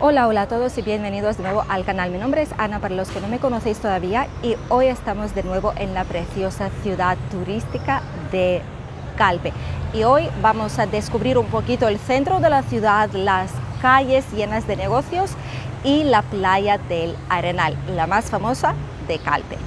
Hola, hola a todos y bienvenidos de nuevo al canal. Mi nombre es Ana, para los que no me conocéis todavía, y hoy estamos de nuevo en la preciosa ciudad turística de Calpe. Y hoy vamos a descubrir un poquito el centro de la ciudad, las calles llenas de negocios y la playa del Arenal, la más famosa de Calpe.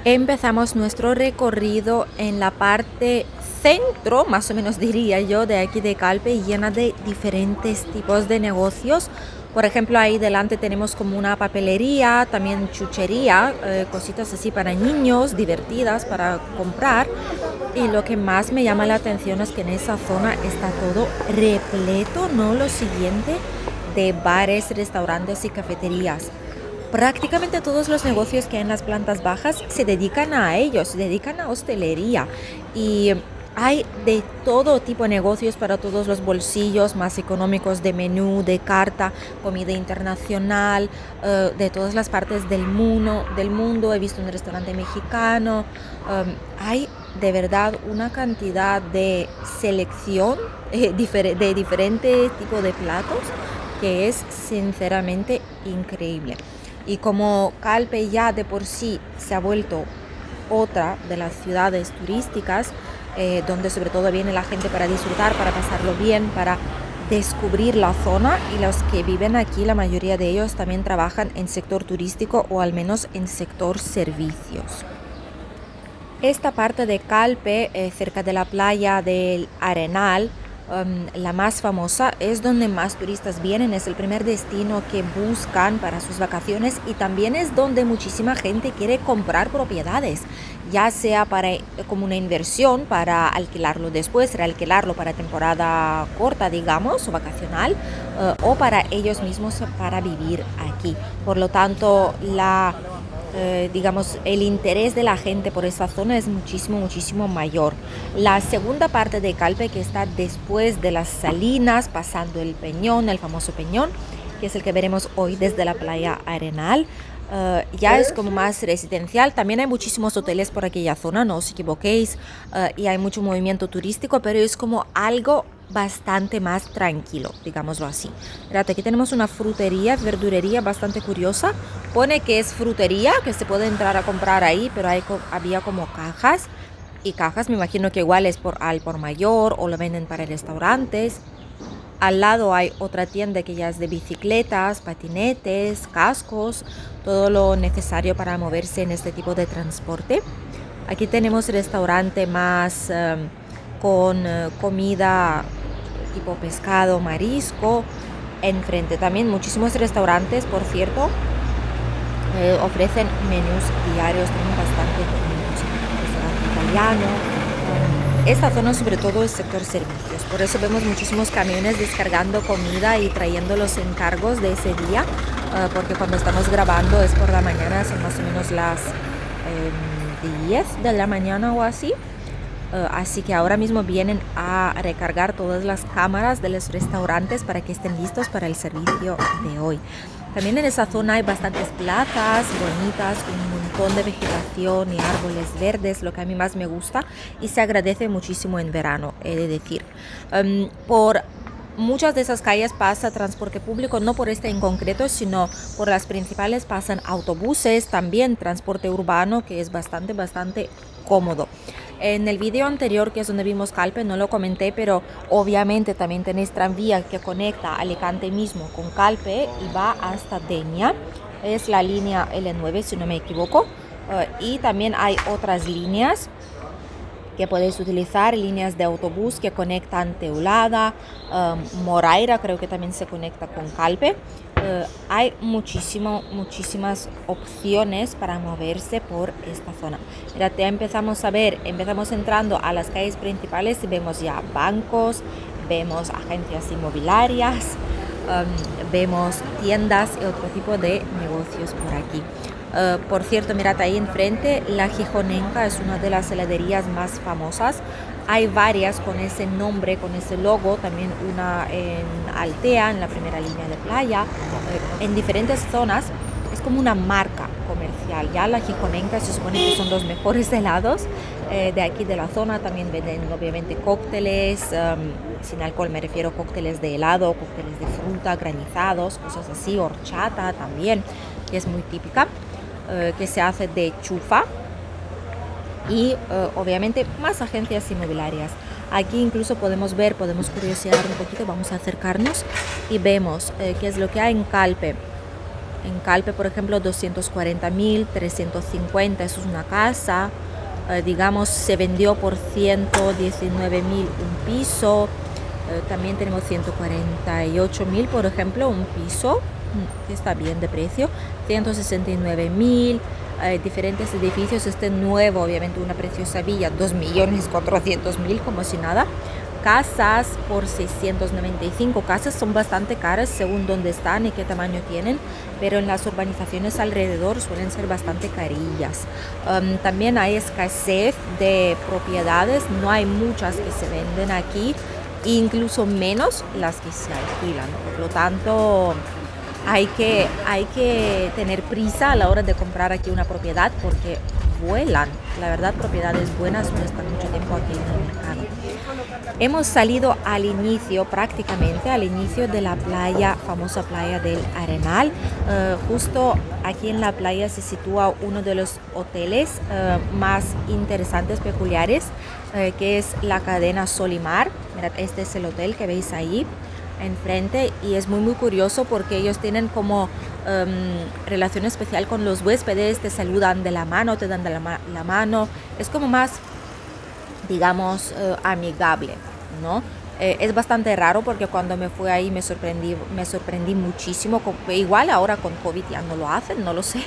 Empezamos nuestro recorrido en la parte centro, más o menos diría yo, de aquí de Calpe, llena de diferentes tipos de negocios. Por ejemplo, ahí delante tenemos como una papelería, también chuchería, cositas así para niños, divertidas para comprar. Y lo que más me llama la atención es que en esa zona está todo repleto, ¿no? Lo siguiente, de bares, restaurantes y cafeterías. Prácticamente todos los negocios que hay en las plantas bajas se dedican a ellos, se dedican a hostelería, y hay de todo tipo de negocios para todos los bolsillos, más económicos, de menú, de carta, comida internacional, de todas las partes del mundo. He visto un restaurante mexicano. Hay de verdad una cantidad de selección de diferentes tipos de platos que es sinceramente increíble. Y como Calpe ya de por sí se ha vuelto otra de las ciudades turísticas, donde sobre todo viene la gente para disfrutar, para pasarlo bien, para descubrir la zona, y los que viven aquí, la mayoría de ellos también trabajan en sector turístico o al menos en sector servicios. Esta parte de Calpe, cerca de la playa del Arenal, la más famosa, es donde más turistas vienen, es el primer destino que buscan para sus vacaciones, y también es donde muchísima gente quiere comprar propiedades, ya sea como una inversión para alquilarlo después, realquilarlo para temporada corta, digamos, o vacacional, o para ellos mismos para vivir aquí. Por lo tanto, digamos, el interés de la gente por esa zona es muchísimo mayor. La segunda parte de Calpe, que está después de las Salinas, pasando el Peñón, el famoso Peñón, que es el que veremos hoy desde la playa Arenal, ya es como más residencial. También hay muchísimos hoteles por aquella zona, no os equivoquéis, y hay mucho movimiento turístico, pero es como algo bastante más tranquilo, digámoslo así. Mirad, aquí tenemos una frutería, verdurería bastante curiosa. Pone que es frutería, que se puede entrar a comprar ahí, pero había como cajas y cajas. Me imagino que igual es al por mayor, o lo venden para restaurantes. Al lado hay otra tienda que ya es de bicicletas, patinetes, cascos, todo lo necesario para moverse en este tipo de transporte. Aquí tenemos restaurante más con comida tipo pescado, marisco. Enfrente también muchísimos restaurantes, por cierto, ofrecen menús diarios, tienen bastante menús. Restaurante italiano. Esta zona sobre todo es sector servicios, por eso vemos muchísimos camiones descargando comida y trayendo los encargos de ese día, porque cuando estamos grabando es por la mañana, son más o menos las 10 de la mañana o así. Así que ahora mismo vienen a recargar todas las cámaras de los restaurantes para que estén listos para el servicio de hoy. También en esa zona hay bastantes plazas bonitas, un montón de vegetación y árboles verdes, lo que a mí más me gusta y se agradece muchísimo en verano, he de decir. Por muchas de esas calles pasa transporte público, no por este en concreto, sino por las principales pasan autobuses, también transporte urbano, que es bastante cómodo. En el vídeo anterior, que es donde vimos Calpe, no lo comenté, pero obviamente también tenéis tranvía que conecta Alicante mismo con Calpe y va hasta Denia. Es la línea L9, si no me equivoco. Y también hay otras líneas que podéis utilizar, líneas de autobús que conectan Teulada, Moraira, creo que también se conecta con Calpe. Hay muchísimas opciones para moverse por esta zona. Mirad, ya empezamos entrando a las calles principales y vemos ya bancos, vemos agencias inmobiliarias, vemos tiendas y otro tipo de negocios por aquí. Por cierto, mirad ahí enfrente, La Gijonenca es una de las heladerías más famosas. Hay varias con ese nombre, con ese logo, también una en Altea, en la primera línea de playa, en diferentes zonas. Es como una marca comercial. Ya la Gijonenca se supone que son los mejores helados de aquí de la zona. También venden obviamente cócteles, sin alcohol me refiero a cócteles de helado, cócteles de fruta, granizados, cosas así, horchata también, que es muy típica, que se hace de chufa. Y obviamente más agencias inmobiliarias. Aquí incluso podemos curiosear un poquito, vamos a acercarnos y vemos qué es lo que hay en Calpe. En Calpe, por ejemplo, 240.000, 350, eso es una casa. Digamos, se vendió por 119.000 un piso. También tenemos 148.000, por ejemplo, un piso, que está bien de precio. 169.000. Diferentes edificios, este nuevo, obviamente una preciosa villa, 2.400.000, como si nada. Casas por 695, casas son bastante caras según dónde están y qué tamaño tienen, pero en las urbanizaciones alrededor suelen ser bastante carillas. También hay escasez de propiedades, no hay muchas que se venden aquí, incluso menos las que se alquilan, por lo tanto hay que tener prisa a la hora de comprar aquí una propiedad porque vuelan. La verdad, propiedades buenas no están mucho tiempo aquí en el mercado. Hemos salido prácticamente al inicio de la playa, famosa playa del Arenal. Justo aquí en la playa se sitúa uno de los hoteles más interesantes, peculiares, que es la cadena Solimar. Mirad, este es el hotel que veis ahí enfrente y es muy curioso porque ellos tienen como relación especial con los huéspedes, te saludan de la mano, te dan de la mano, es como más, digamos, amigable, ¿no? Es bastante raro porque cuando me fui ahí me sorprendí muchísimo. Igual ahora con COVID ya no lo hacen, no lo sé,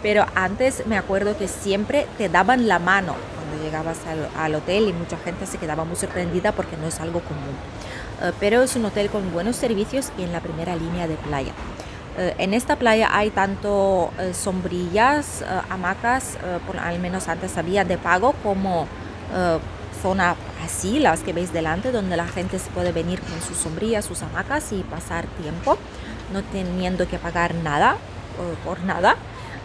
pero antes me acuerdo que siempre te daban la mano cuando llegabas al hotel y mucha gente se quedaba muy sorprendida porque no es algo común. Pero es un hotel con buenos servicios y en la primera línea de playa. En esta playa hay tanto sombrillas, hamacas, al menos antes había de pago, como zona así, las que veis delante, donde la gente se puede venir con sus sombrillas, sus hamacas y pasar tiempo, no teniendo que pagar nada por nada.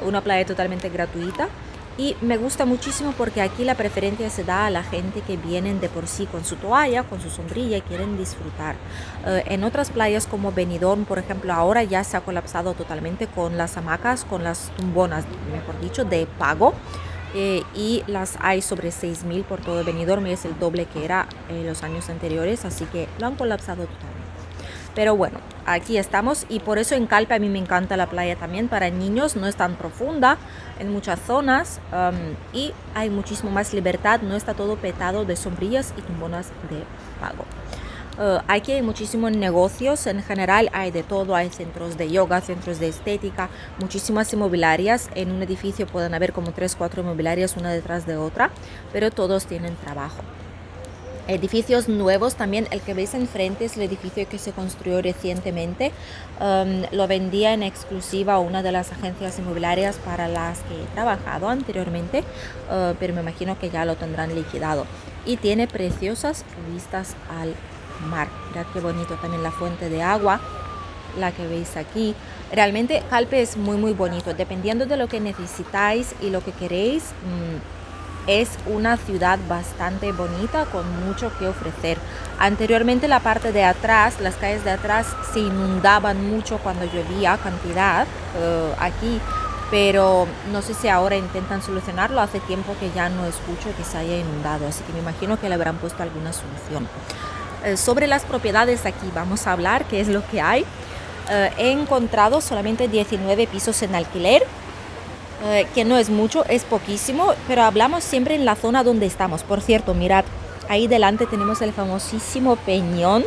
Una playa totalmente gratuita. Y me gusta muchísimo porque aquí la preferencia se da a la gente que vienen de por sí con su toalla, con su sombrilla y quieren disfrutar. En otras playas como Benidorm, por ejemplo, ahora ya se ha colapsado totalmente con las hamacas, con las tumbonas, mejor dicho, de pago. Y las hay sobre 6.000 por todo Benidorm, y es el doble que era los años anteriores, así que lo han colapsado totalmente. Pero bueno, aquí estamos y por eso en Calpe a mí me encanta la playa también. Para niños no es tan profunda en muchas zonas y hay muchísimo más libertad, no está todo petado de sombrillas y tumbonas de pago. Aquí hay muchísimos negocios, en general hay de todo, hay centros de yoga, centros de estética, muchísimas inmobiliarias. En un edificio pueden haber como 3-4 inmobiliarias una detrás de otra, pero todos tienen trabajo. Edificios nuevos también, el que veis enfrente es el edificio que se construyó recientemente. Lo vendía en exclusiva a una de las agencias inmobiliarias para las que he trabajado anteriormente, pero me imagino que ya lo tendrán liquidado. Y tiene preciosas vistas al mar. Mirad qué bonito también la fuente de agua, la que veis aquí. Realmente Calpe es muy bonito, dependiendo de lo que necesitáis y lo que queréis. Es una ciudad bastante bonita con mucho que ofrecer. Anteriormente la parte de atrás, las calles de atrás se inundaban mucho cuando llovía cantidad aquí, pero no sé si ahora intentan solucionarlo. Hace tiempo que ya no escucho que se haya inundado, así que me imagino que le habrán puesto alguna solución. Sobre las propiedades aquí vamos a hablar, qué es lo que hay. He encontrado solamente 19 pisos en alquiler. Que no es mucho, es poquísimo, pero hablamos siempre en la zona donde estamos. Por cierto, mirad, ahí delante tenemos el famosísimo Peñón,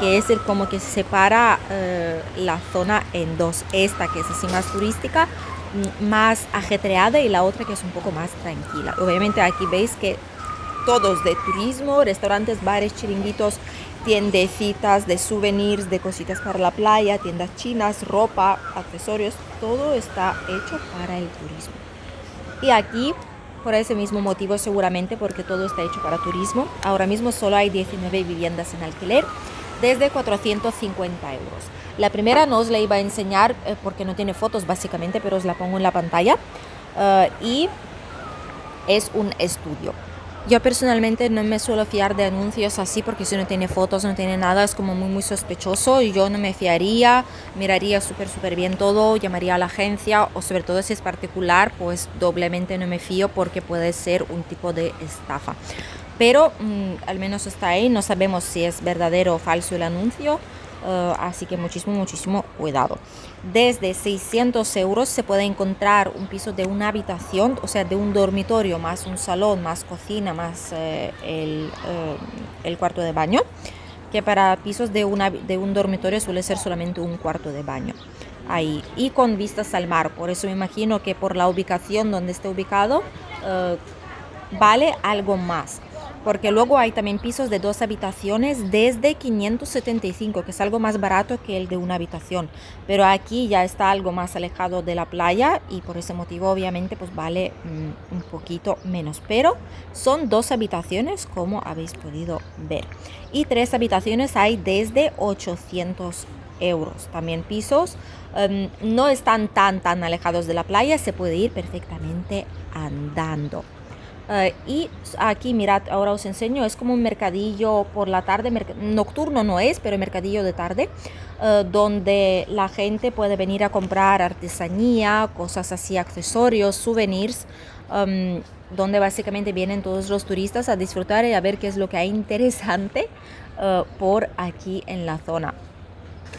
que es el como que separa la zona en dos. Esta que es así más turística, más ajetreada, y la otra que es un poco más tranquila. Obviamente aquí veis que todos de turismo, restaurantes, bares, chiringuitos, tiendecitas de souvenirs, de cositas para la playa, tiendas chinas, ropa, accesorios, todo está hecho para el turismo. Y aquí, por ese mismo motivo seguramente, porque todo está hecho para turismo, ahora mismo solo hay 19 viviendas en alquiler desde 450 euros. La primera no os la iba a enseñar porque no tiene fotos básicamente, pero os la pongo en la pantalla. Y es un estudio. Yo personalmente no me suelo fiar de anuncios así porque si no tiene fotos, no tiene nada, es como muy sospechoso y yo no me fiaría, miraría súper bien todo, llamaría a la agencia o sobre todo si es particular, pues doblemente no me fío porque puede ser un tipo de estafa. Pero al menos está ahí, no sabemos si es verdadero o falso el anuncio. Así que muchísimo cuidado. Desde 600 euros se puede encontrar un piso de una habitación, o sea, de un dormitorio, más un salón, más cocina, más el cuarto de baño, que para pisos de un dormitorio suele ser solamente un cuarto de baño. Ahí, y con vistas al mar, por eso me imagino que por la ubicación donde esté ubicado, vale algo más. Porque luego hay también pisos de 2 habitaciones desde 575, que es algo más barato que el de una habitación. Pero aquí ya está algo más alejado de la playa y por ese motivo obviamente pues vale un poquito menos. Pero son 2 habitaciones como habéis podido ver. Y 3 habitaciones hay desde 800 euros. También pisos no están tan alejados de la playa, se puede ir perfectamente andando. Y aquí mirad, ahora os enseño, es como un mercadillo por la tarde, nocturno no es, pero mercadillo de tarde, donde la gente puede venir a comprar artesanía, cosas así, accesorios, souvenirs, donde básicamente vienen todos los turistas a disfrutar y a ver qué es lo que hay interesante por aquí en la zona.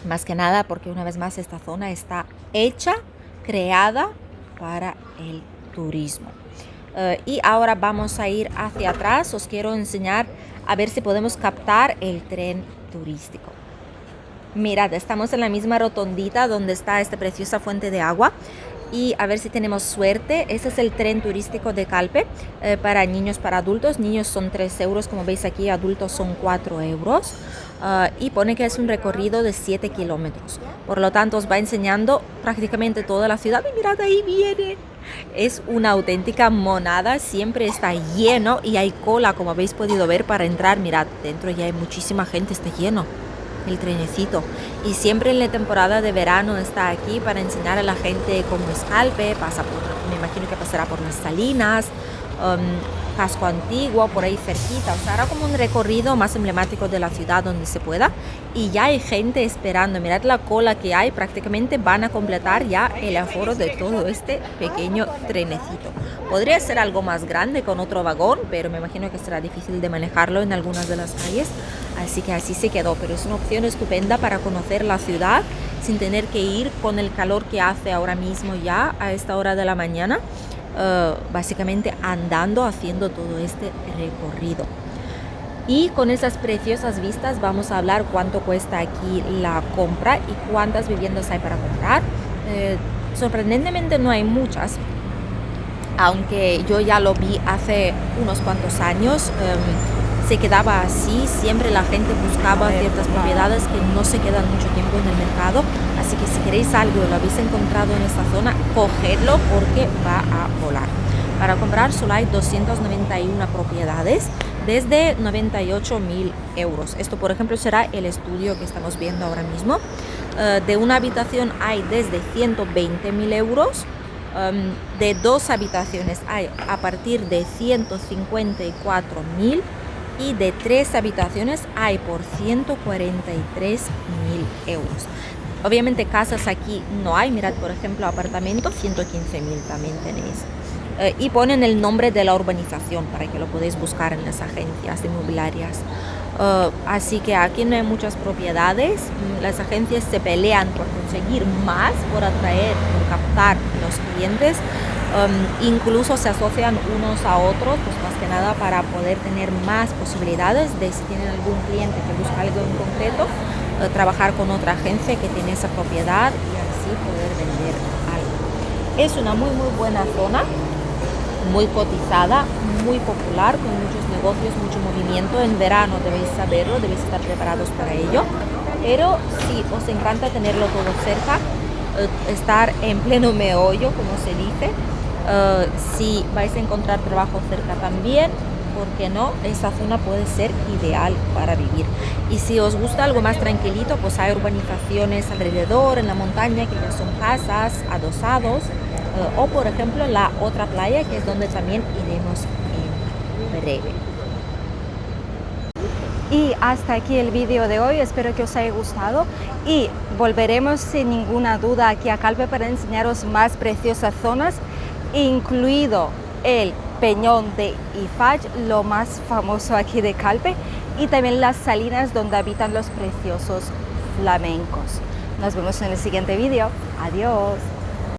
Más que nada porque una vez más esta zona está hecha, creada para el turismo. Y ahora vamos a ir hacia atrás, os quiero enseñar a ver si podemos captar el tren turístico. Mirad, estamos en la misma rotondita donde está esta preciosa fuente de agua y a ver si tenemos suerte. Ese es el tren turístico de Calpe para niños, para adultos. Niños son 3 euros, como veis aquí, adultos son 4 euros. Y pone que es un recorrido de 7 kilómetros. Por lo tanto, os va enseñando prácticamente toda la ciudad. Y mirad, ahí viene. Es una auténtica monada, siempre está lleno y hay cola, como habéis podido ver, para entrar. Mirad, dentro ya hay muchísima gente, está lleno el trenecito. Y siempre en la temporada de verano está aquí para enseñar a la gente cómo es Calpe, me imagino que pasará por las Salinas, Casco Antiguo, por ahí cerquita. O sea, hará como un recorrido más emblemático de la ciudad donde se pueda. Y ya hay gente esperando. Mirad la cola que hay. Prácticamente van a completar ya el aforo de todo este pequeño trenecito. Podría ser algo más grande con otro vagón, pero me imagino que será difícil de manejarlo en algunas de las calles. Así que así se quedó. Pero es una opción estupenda para conocer la ciudad sin tener que ir con el calor que hace ahora mismo ya a esta hora de la mañana. Básicamente andando, haciendo todo este recorrido. Y con esas preciosas vistas vamos a hablar cuánto cuesta aquí la compra y cuántas viviendas hay para comprar. Sorprendentemente no hay muchas, aunque yo ya lo vi hace unos cuantos años. Se quedaba así, siempre la gente buscaba ciertas propiedades que no se quedan mucho tiempo en el mercado, así que si queréis algo y lo habéis encontrado en esta zona, cogedlo porque va a volar. Para comprar solo hay 291 propiedades desde 98.000 euros. Esto, por ejemplo, será el estudio que estamos viendo ahora mismo. De una habitación hay desde 120.000 euros. De 2 habitaciones hay a partir de 154.000 y de 3 habitaciones hay por 143.000 euros. Obviamente casas aquí no hay, mirad por ejemplo apartamentos, 115.000 también tenéis. Y ponen el nombre de la urbanización para que lo podéis buscar en las agencias inmobiliarias. Así que aquí no hay muchas propiedades. Las agencias se pelean por conseguir más, por atraer, por captar los clientes. Incluso se asocian unos a otros, pues más que nada para poder tener más posibilidades de, si tienen algún cliente que busca algo en concreto, trabajar con otra agencia que tiene esa propiedad y así poder vender algo. Es una muy buena zona, muy cotizada, muy popular, con muchos negocios, mucho movimiento. En verano debéis saberlo, debéis estar preparados para ello, pero si os encanta tenerlo todo cerca, estar en pleno meollo, como se dice. Si vais a encontrar trabajo cerca también, ¿por qué no? Esta zona puede ser ideal para vivir. Y si os gusta algo más tranquilito, pues hay urbanizaciones alrededor, en la montaña, que ya son casas, adosados, o por ejemplo la otra playa, que es donde también iremos en breve. Y hasta aquí el vídeo de hoy, espero que os haya gustado y volveremos sin ninguna duda aquí a Calpe para enseñaros más preciosas zonas, incluido el Peñón de Ifach, lo más famoso aquí de Calpe, y también las salinas donde habitan los preciosos flamencos. Nos vemos en el siguiente vídeo. Adiós.